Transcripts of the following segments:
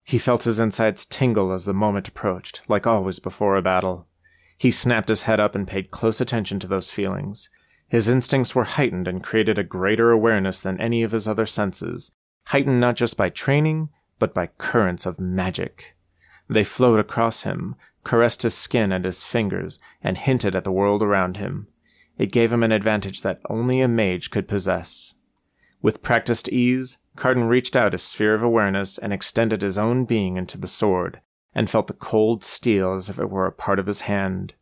He felt his insides tingle as the moment approached, like always before a battle. He snapped his head up and paid close attention to those feelings. His instincts were heightened and created a greater awareness than any of his other senses, heightened not just by training, but by currents of magic. They flowed across him, caressed his skin and his fingers, and hinted at the world around him. It gave him an advantage that only a mage could possess. With practiced ease, Cardin reached out his sphere of awareness and extended his own being into the sword, and felt the cold steel as if it were a part of his hand.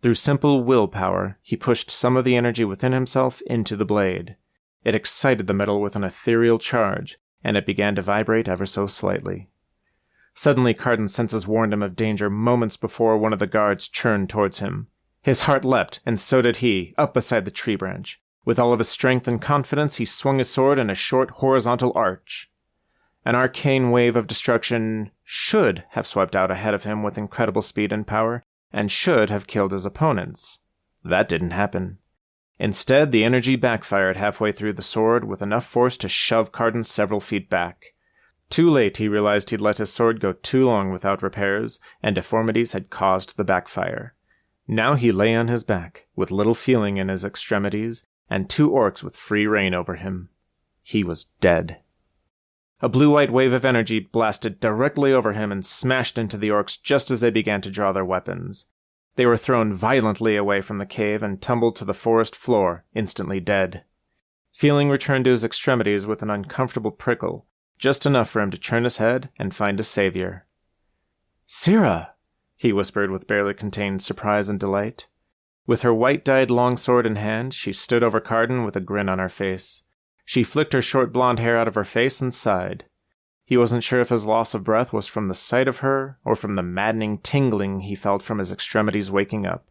Through simple willpower, he pushed some of the energy within himself into the blade. It excited the metal with an ethereal charge, and it began to vibrate ever so slightly. Suddenly, Cardin's senses warned him of danger moments before one of the guards churned towards him. His heart leapt, and so did he, up beside the tree branch. With all of his strength and confidence, he swung his sword in a short horizontal arch. An arcane wave of destruction should have swept out ahead of him with incredible speed and power, and should have killed his opponents. That didn't happen. Instead, the energy backfired halfway through the sword with enough force to shove Cardin several feet back. Too late, he realized he'd let his sword go too long without repairs, and deformities had caused the backfire. Now he lay on his back, with little feeling in his extremities, and 2 orcs with free rein over him. He was dead. A blue-white wave of energy blasted directly over him and smashed into the orcs just as they began to draw their weapons. They were thrown violently away from the cave and tumbled to the forest floor, instantly dead. Feeling returned to his extremities with an uncomfortable prickle, just enough for him to turn his head and find a savior. "Sira!" he whispered with barely contained surprise and delight. With her white-dyed longsword in hand, she stood over Cardin with a grin on her face. She flicked her short blonde hair out of her face and sighed. He wasn't sure if his loss of breath was from the sight of her, or from the maddening tingling he felt from his extremities waking up.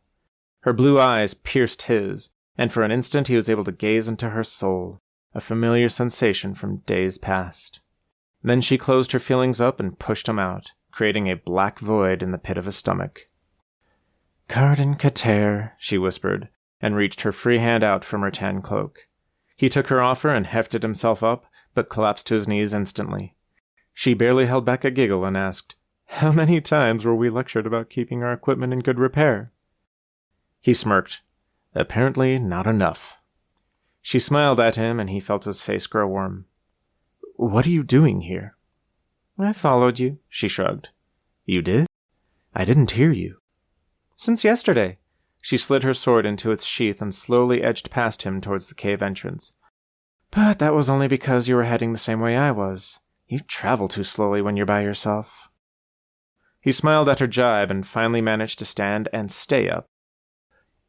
Her blue eyes pierced his, and for an instant he was able to gaze into her soul, a familiar sensation from days past. Then she closed her feelings up and pushed him out, creating a black void in the pit of his stomach. "Cardin Kataar," she whispered, and reached her free hand out from her tan cloak. He took her offer and hefted himself up, but collapsed to his knees instantly. She barely held back a giggle and asked, "How many times were we lectured about keeping our equipment in good repair?" He smirked. Apparently not enough. She smiled at him, and he felt his face grow warm. "What are you doing here?" "I followed you," she shrugged. "You did? I didn't hear you." "Since yesterday." She slid her sword into its sheath and slowly edged past him towards the cave entrance. "But that was only because you were heading the same way I was. You travel too slowly when you're by yourself." He smiled at her jibe and finally managed to stand and stay up.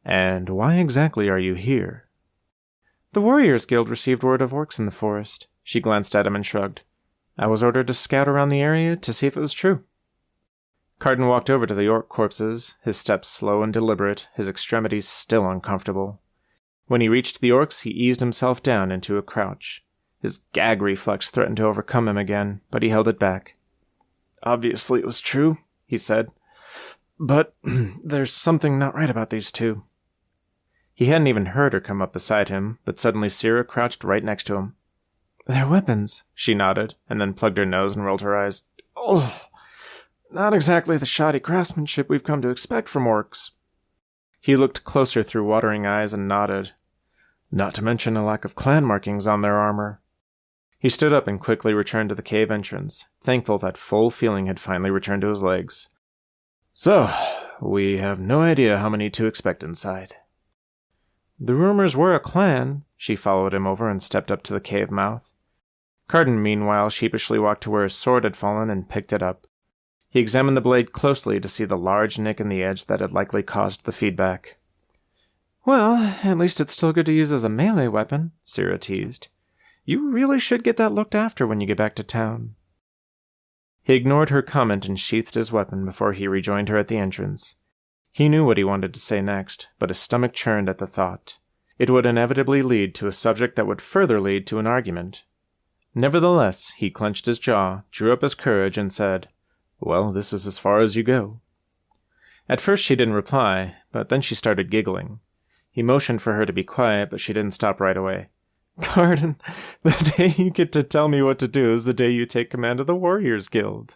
"And why exactly are you here?" "The Warriors Guild received word of orcs in the forest." She glanced at him and shrugged. "I was ordered to scout around the area to see if it was true." Cardin walked over to the orc corpses, his steps slow and deliberate, his extremities still uncomfortable. When he reached the orcs, he eased himself down into a crouch. His gag reflex threatened to overcome him again, but he held it back. "Obviously it was true," he said. "But there's something not right about these two." He hadn't even heard her come up beside him, but suddenly Sira crouched right next to him. "They're weapons," she nodded, and then plugged her nose and rolled her eyes. "Oh, not exactly the shoddy craftsmanship we've come to expect from orcs." He looked closer through watering eyes and nodded. "Not to mention a lack of clan markings on their armor." He stood up and quickly returned to the cave entrance, thankful that full feeling had finally returned to his legs. "So, we have no idea how many to expect inside." "The rumors were a clan." She followed him over and stepped up to the cave mouth. Cardin, meanwhile, sheepishly walked to where his sword had fallen and picked it up. He examined the blade closely to see the large nick in the edge that had likely caused the feedback. "Well, at least it's still good to use as a melee weapon," Sira teased. "You really should get that looked after when you get back to town." He ignored her comment and sheathed his weapon before he rejoined her at the entrance. He knew what he wanted to say next, but his stomach churned at the thought. It would inevitably lead to a subject that would further lead to an argument. Nevertheless, he clenched his jaw, drew up his courage, and said, "Well, this is as far as you go." At first she didn't reply, but then she started giggling. He motioned for her to be quiet, but she didn't stop right away. "Cardin, the day you get to tell me what to do is the day you take command of the Warriors Guild."